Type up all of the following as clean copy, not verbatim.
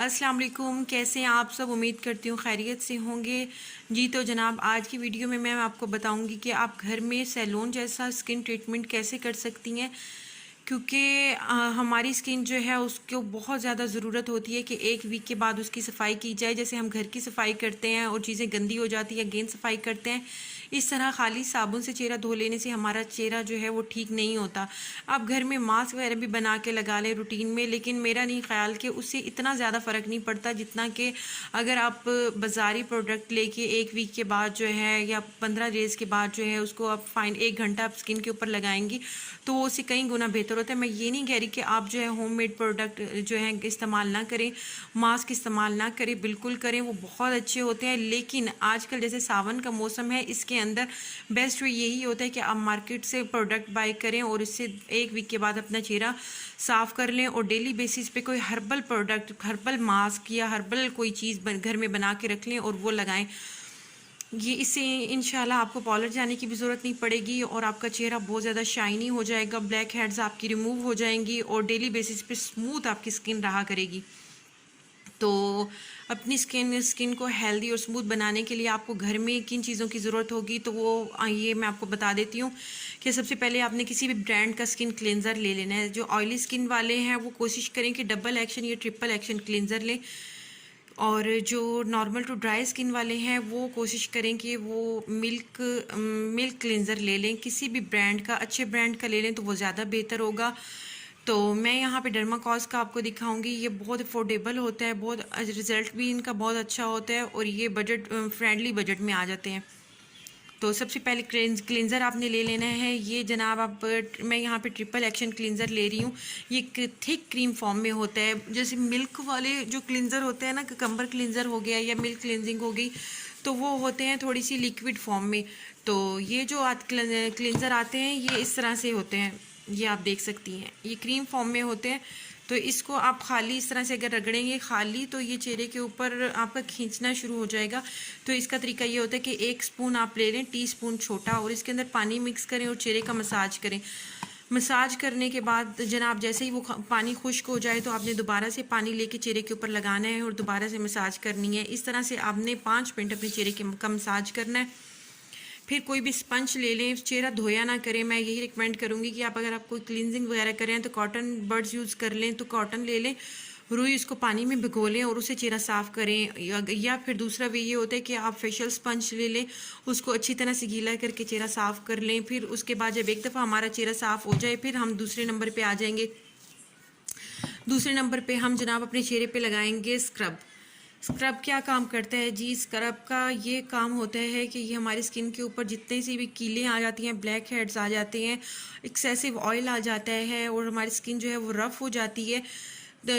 अस्सलाम वालेकुम, कैसे हैं आप सब। उम्मीद करती हूँ खैरियत से होंगे। जी तो जनाब, आज की वीडियो में मैं आपको बताऊंगी कि आप घर में सैलून जैसा स्किन ट्रीटमेंट कैसे कर सकती हैं। क्योंकि हमारी स्किन जो है उसको बहुत ज़्यादा ज़रूरत होती है कि एक वीक के बाद उसकी सफाई की जाए। जैसे हम घर की सफाई करते हैं और चीज़ें गंदी हो जाती है, गेंद सफाई करते हैं, इस तरह खाली साबुन से चेहरा धो लेने से हमारा चेहरा जो है वो ठीक नहीं होता। आप घर में मास्क वगैरह भी बना के लगा लें रूटीन में, लेकिन मेरा नहीं ख्याल कि उससे इतना ज़्यादा फ़र्क नहीं पड़ता जितना कि अगर आप बाज़ारी प्रोडक्ट लेके एक वीक के बाद जो है या 15 डेज़ के बाद जो है उसको आप फाइन 1 घंटा आप स्किन के ऊपर लगाएंगी तो वो उससे कई गुना बेहतर होता है। मैं ये नहीं कह रही कि आप जो है होममेड प्रोडक्ट जो है इस्तेमाल ना करें, मास्क इस्तेमाल ना करें, बिल्कुल करें, वो बहुत अच्छे होते हैं। लेकिन आजकल जैसे सावन का मौसम है, इसके अंदर बेस्ट वे यही होता है कि आप मार्केट से प्रोडक्ट बाय करें और इससे एक वीक के बाद अपना चेहरा साफ़ कर लें और डेली बेसिस पे कोई हर्बल प्रोडक्ट, हर्बल मास्क या हर्बल कोई चीज़ घर में बना के रख लें और वो लगाएं। ये इससे इंशाल्लाह आपको पार्लर जाने की भी ज़रूरत नहीं पड़ेगी और आपका चेहरा बहुत ज़्यादा शाइनी हो जाएगा, ब्लैक हेड्स आपकी रिमूव हो जाएंगी और डेली बेसिस पे स्मूथ आपकी स्किन रहा करेगी। तो अपनी स्किन को हेल्दी और स्मूथ बनाने के लिए आपको घर में किन चीज़ों की ज़रूरत होगी, तो वो ये मैं आपको बता देती हूँ कि सबसे पहले आपने किसी भी ब्रांड का स्किन क्लेंज़र ले लेना है। जो ऑयली स्किन वाले हैं वो कोशिश करें कि डबल एक्शन या ट्रिपल एक्शन क्लेंज़र लें, और जो नॉर्मल टू ड्राई स्किन वाले हैं वो कोशिश करें कि वो मिल्क क्लेंज़र ले लें। किसी भी ब्रांड का, अच्छे ब्रांड का ले लें तो वो ज़्यादा बेहतर होगा। तो मैं यहाँ पे डर्माकॉस का आपको दिखाऊंगी। ये बहुत अफोर्डेबल होता है, बहुत रिज़ल्ट भी इनका बहुत अच्छा होता है और ये बजट फ्रेंडली बजट में आ जाते हैं। तो सबसे पहले क्लेंज़र आपने ले लेना है। ये जनाब आप, मैं यहाँ पे ट्रिपल एक्शन क्लेंज़र ले रही हूँ। ये थिक क्रीम फॉर्म में होता है। जैसे मिल्क वाले जो क्लेंज़र होते हैं ना, ककम्बर क्लेंज़र हो गया या मिल्क क्लेंजिंग हो गई, तो वो होते हैं थोड़ी सी लिक्विड फॉर्म में। तो ये जो क्लेंज़र आते हैं ये इस तरह से होते हैं, ये आप देख सकती हैं, ये क्रीम फॉर्म में होते हैं। तो इसको आप खाली इस तरह से अगर रगड़ेंगे खाली तो ये चेहरे के ऊपर आपका खींचना शुरू हो जाएगा। तो इसका तरीका ये होता है कि 1 स्पून आप ले लें, टीस्पून छोटा, और इसके अंदर पानी मिक्स करें और चेहरे का मसाज करें। मसाज करने के बाद जनाब जैसे ही वो पानी खुश्क हो जाए तो आपने दोबारा से पानी लेके चेहरे के ऊपर लगाना है और दोबारा से मसाज करनी है। इस तरह से आपने 5 मिनट अपने चेहरे का मसाज करना है। फिर कोई भी स्पंज ले लें, चेहरा धोया ना करें। मैं यही रिकमेंड करूँगी कि आप अगर आप कोई क्लींजिंग वगैरह करें तो कॉटन बड्स यूज़ कर लें, तो कॉटन ले लें, रुई उसको पानी में भिगो लें और उसे चेहरा साफ़ करें। या फिर दूसरा वे ये होता है कि आप फेशियल स्पंज ले लें, उसको अच्छी तरह से गीला करके चेहरा साफ़ कर लें। फिर उसके बाद जब एक दफ़ा हमारा चेहरा साफ़ हो जाए फिर हम दूसरे नंबर पर आ जाएंगे। दूसरे नंबर पे हम जनाब अपने चेहरे पे लगाएंगे स्क्रब। स्क्रब क्या काम करता है जी? स्क्रब का ये काम होता है कि ये हमारी स्किन के ऊपर जितने सी भी कीलें आ जाती हैं, ब्लैक हेड्स आ जाते हैं, एक्सेसिव ऑयल आ जाता है और हमारी स्किन जो है वो रफ़ हो जाती है।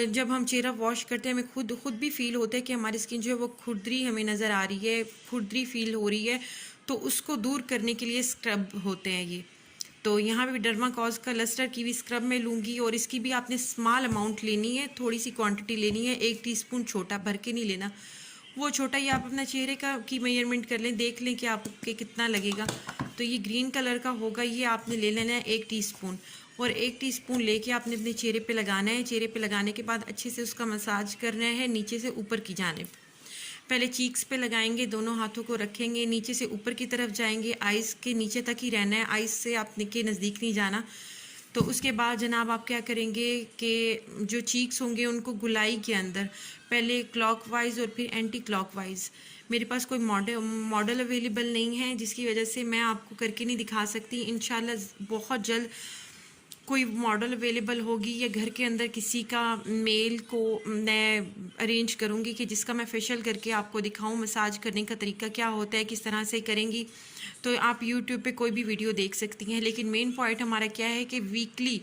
जब हम चेहरा वॉश करते हैं हमें खुद भी फील होता है कि हमारी स्किन जो है वो खुरदरी हमें नज़र आ रही है, खुरदरी फील हो रही है। तो उसको दूर करने के लिए स्क्रब होते हैं ये। तो यहाँ पे डर्माकॉस का लस्टर की भी स्क्रब में लूँगी और इसकी भी आपने स्मॉल अमाउंट लेनी है, थोड़ी सी क्वांटिटी लेनी है। 1 टीस्पून छोटा, भर के नहीं लेना, वो छोटा ही आप अपना चेहरे का की मेजरमेंट कर लें, देख लें कि आपके कितना लगेगा। तो ये ग्रीन कलर का होगा, ये आपने ले लेना है 1 टीस्पून, और 1 टीस्पून लेके आपने अपने चेहरे पे लगाना है। चेहरे पे लगाने के बाद अच्छे से उसका मसाज करना है नीचे से ऊपर की जानिब। पहले चीक्स पे लगाएंगे, दोनों हाथों को रखेंगे, नीचे से ऊपर की तरफ जाएंगे, आइज़ के नीचे तक ही रहना है, आइज़ से आपने के नज़दीक नहीं जाना। तो उसके बाद जनाब आप क्या करेंगे कि जो चीक्स होंगे उनको गुलाई के अंदर पहले क्लॉकवाइज और फिर एंटी क्लॉकवाइज। मेरे पास कोई मॉडल अवेलेबल नहीं है जिसकी वजह से मैं आपको करके नहीं दिखा सकती। इंशाल्लाह बहुत जल्द कोई मॉडल अवेलेबल होगी या घर के अंदर किसी का मेल को मैं अरेंज करूँगी कि जिसका मैं फेशियल करके आपको दिखाऊं मसाज करने का तरीका क्या होता है, किस तरह से करेंगी। तो आप यूट्यूब पे कोई भी वीडियो देख सकती हैं, लेकिन मेन पॉइंट हमारा क्या है कि वीकली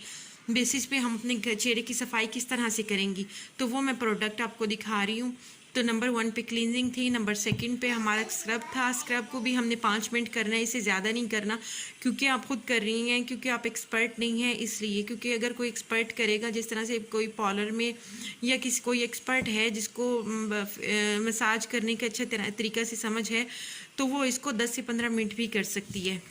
बेसिस पे हम अपने चेहरे की सफाई किस तरह से करेंगी, तो वो मैं प्रोडक्ट आपको दिखा रही हूँ। तो नंबर 1 पे क्लींजिंग थी, नंबर 2 पे हमारा स्क्रब था। स्क्रब को भी हमने 5 मिनट करना है, इससे ज़्यादा नहीं करना, क्योंकि आप खुद कर रही हैं, क्योंकि आप एक्सपर्ट नहीं हैं इसलिए। क्योंकि अगर कोई एक्सपर्ट करेगा, जिस तरह से कोई पार्लर में या कोई एक्सपर्ट है जिसको मसाज करने का अच्छा तरीका से समझ है, तो वो इसको 10 से 15 मिनट भी कर सकती है।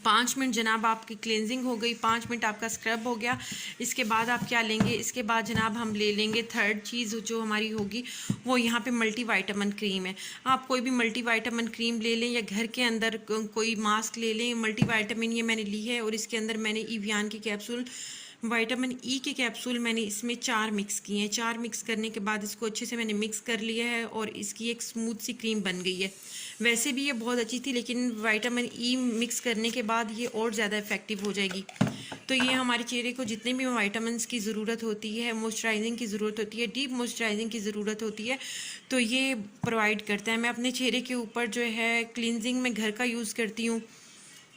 5 मिनट जनाब आपकी क्लेंजिंग हो गई, 5 मिनट आपका स्क्रब हो गया। इसके बाद आप क्या लेंगे, इसके बाद जनाब हम ले लेंगे थर्ड चीज़ जो हमारी होगी, वो यहाँ पे मल्टी वाइटामिन क्रीम है। आप कोई भी मल्टी वाइटामिन क्रीम ले लें या घर के अंदर कोई मास्क ले लें। मल्टी वाइटामिन ये मैंने ली है और इसके अंदर मैंने इवियान की कैप्सूल, विटामिन ई के कैप्सूल मैंने इसमें 4 मिक्स किए हैं। 4 मिक्स करने के बाद इसको अच्छे से मैंने मिक्स कर लिया है और इसकी एक स्मूथ सी क्रीम बन गई है। वैसे भी ये बहुत अच्छी थी, लेकिन विटामिन ई मिक्स करने के बाद ये और ज़्यादा इफ़ेक्टिव हो जाएगी। तो ये हमारे चेहरे को जितने भी विटामिन्स की ज़रूरत होती है, मॉइस्चराइजिंग की ज़रूरत होती है, डीप मॉइस्चराइजिंग की ज़रूरत होती है, तो ये प्रोवाइड करता है। मैं अपने चेहरे के ऊपर जो है क्लिनजिंग में घर का यूज़ करती हूँ।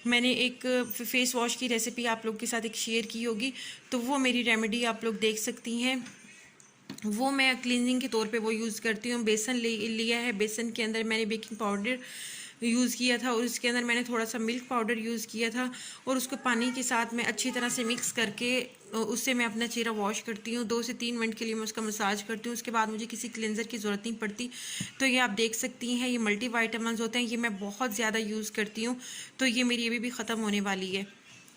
मैंने एक फेस वॉश की रेसिपी आप लोग के साथ एक शेयर की होगी, तो वो मेरी रेमेडी आप लोग देख सकती हैं। वो मैं क्लींजिंग के तौर पे वो यूज़ करती हूँ। बेसन लिया है, बेसन के अंदर मैंने बेकिंग पाउडर यूज़ किया था और उसके अंदर मैंने थोड़ा सा मिल्क पाउडर यूज़ किया था और उसको पानी के साथ मैं अच्छी तरह से मिक्स करके उससे मैं अपना चेहरा वॉश करती हूँ। 2 से 3 मिनट के लिए मैं उसका मसाज करती हूँ। उसके बाद मुझे किसी क्लेंजर की ज़रूरत नहीं पड़ती। तो ये आप देख सकती हैं, ये मल्टी वाइटामिन्स होते हैं, ये मैं बहुत ज़्यादा यूज़ करती हूँ। तो ये मेरी अभी भी ख़त्म होने वाली है।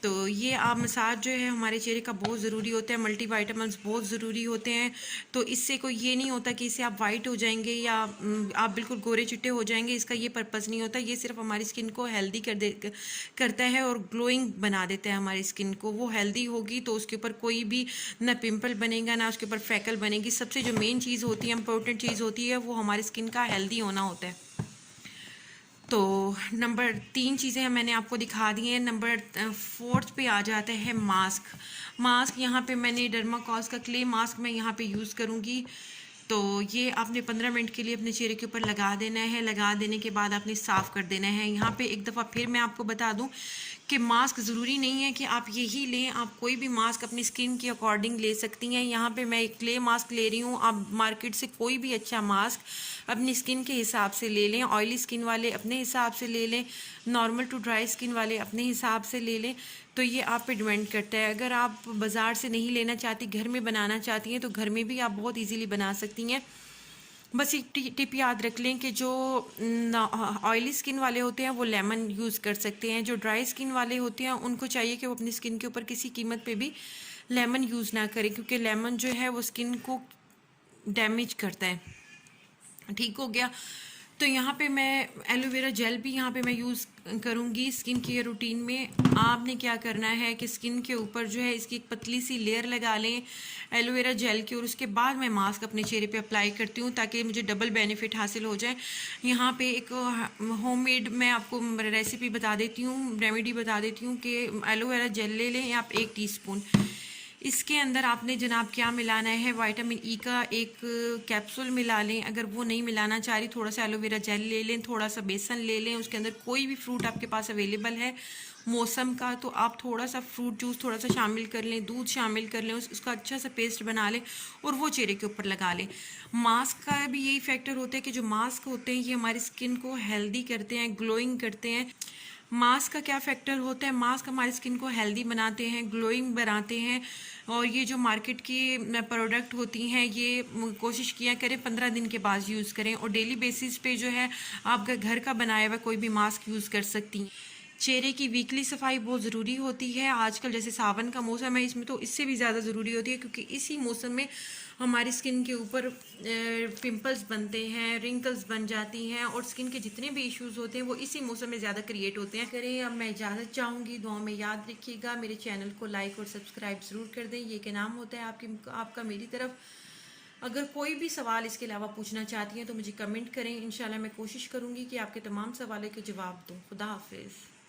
तो ये आप मसाज जो है हमारे चेहरे का बहुत ज़रूरी होता है। मल्टी वाइटामिन्स बहुत ज़रूरी होते हैं। तो इससे कोई ये नहीं होता कि इससे आप वाइट हो जाएंगे या आप बिल्कुल गोरे चिट्टे हो जाएंगे। इसका ये पर्पज़ नहीं होता। ये सिर्फ हमारी स्किन को हेल्दी करता है और ग्लोइंग बना देता है हमारी स्किन को। वो हेल्दी होगी तो उसके ऊपर कोई भी ना पिंपल बनेगा, ना उसके ऊपर फ्रैकल बनेगी। सबसे जो मेन चीज़ होती है, इंपॉर्टेंट चीज़ होती है, वो हमारी स्किन का हेल्दी होना होता है। तो नंबर 3 चीज़ें मैंने आपको दिखा दी हैं। नंबर 4 पे आ जाता है मास्क यहाँ पे मैंने डर्माकॉस का क्ले मास्क मैं यहाँ पे यूज़ करूँगी। तो ये आपने 15 मिनट के लिए अपने चेहरे के ऊपर लगा देना है। लगा देने के बाद आपने साफ़ कर देना है। यहाँ पे एक दफ़ा फिर मैं आपको बता दूँ कि मास्क ज़रूरी नहीं है कि आप यही लें, आप कोई भी मास्क अपनी स्किन के अकॉर्डिंग ले सकती हैं। यहाँ पे मैं एक क्ले मास्क ले रही हूँ। आप मार्केट से कोई भी अच्छा मास्क अपनी स्किन के हिसाब से ले लें। ऑयली स्किन वाले अपने हिसाब से ले लें, नॉर्मल टू ड्राई स्किन वाले अपने हिसाब से ले लें। तो ये आप पे डिपेंड करता है। अगर आप बाज़ार से नहीं लेना चाहती, घर में बनाना चाहती हैं, तो घर में भी आप बहुत ईजीली बना सकती हैं। बस एक टिप याद रख लें कि जो ऑयली स्किन वाले होते हैं वो लेमन यूज़ कर सकते हैं। जो ड्राई स्किन वाले होते हैं उनको चाहिए कि वो अपनी स्किन के ऊपर किसी कीमत पे भी लेमन यूज़ ना करें, क्योंकि लेमन जो है वो स्किन को डैमेज करता है। ठीक हो गया। तो यहाँ पे मैं एलोवेरा जेल भी यहाँ पे मैं यूज़ करूँगी स्किन केयर रूटीन में। आपने क्या करना है कि स्किन के ऊपर जो है इसकी एक पतली सी लेयर लगा लें एलोवेरा जेल की, और उसके बाद मैं मास्क अपने चेहरे पे अप्लाई करती हूँ ताकि मुझे डबल बेनिफिट हासिल हो जाए। यहाँ पे एक होममेड मैं आपको रेसिपी बता देती हूँ, रेमेडी बता देती हूँ कि एलोवेरा जेल ले लें आप 1 टीस्पून। इसके अंदर आपने जनाब क्या मिलाना है, विटामिन ई का एक कैप्सूल मिला लें। अगर वो नहीं मिलाना चाह रही, थोड़ा सा एलोवेरा जेल ले लें, थोड़ा सा बेसन ले लें। उसके अंदर कोई भी फ्रूट आपके पास अवेलेबल है मौसम का, तो आप थोड़ा सा फ्रूट जूस थोड़ा सा शामिल कर लें, दूध शामिल कर लें, उसका अच्छा सा पेस्ट बना लें और वो चेहरे के ऊपर लगा लें। मास्क का भी यही फैक्टर होता है कि जो मास्क होते हैं ये हमारी स्किन को हेल्दी करते हैं, ग्लोइंग करते हैं। मास्क का क्या फैक्टर होता है, मास्क हमारी स्किन को हेल्दी बनाते हैं, ग्लोइंग बनाते हैं। और ये जो मार्केट की प्रोडक्ट होती हैं ये कोशिश किया करें 15 दिन के बाद यूज़ करें, और डेली बेसिस पे जो है आपका घर का बनाया हुआ कोई भी मास्क यूज़ कर सकती हैं। चेहरे की वीकली सफाई बहुत ज़रूरी होती है। आजकल जैसे सावन का मौसम है, इसमें तो इससे भी ज़्यादा ज़रूरी होती है, क्योंकि इसी मौसम में हमारी स्किन के ऊपर पिंपल्स बनते हैं, रिंकल्स बन जाती हैं, और स्किन के जितने भी इश्यूज होते हैं वो इसी मौसम में ज़्यादा क्रिएट होते हैं। करें, अब मैं इजाज़त चाहूँगी। दुआ में याद रखिएगा, मेरे चैनल को लाइक और सब्सक्राइब ज़रूर कर दें। ये क्या नाम होता है आपका मेरी तरफ। अगर कोई भी सवाल इसके अलावा पूछना चाहती हैं तो मुझे कमेंट करें। इंशाल्लाह मैं कोशिश करूँगी कि आपके तमाम सवालों के जवाब दूँ। खुदा हाफिज़।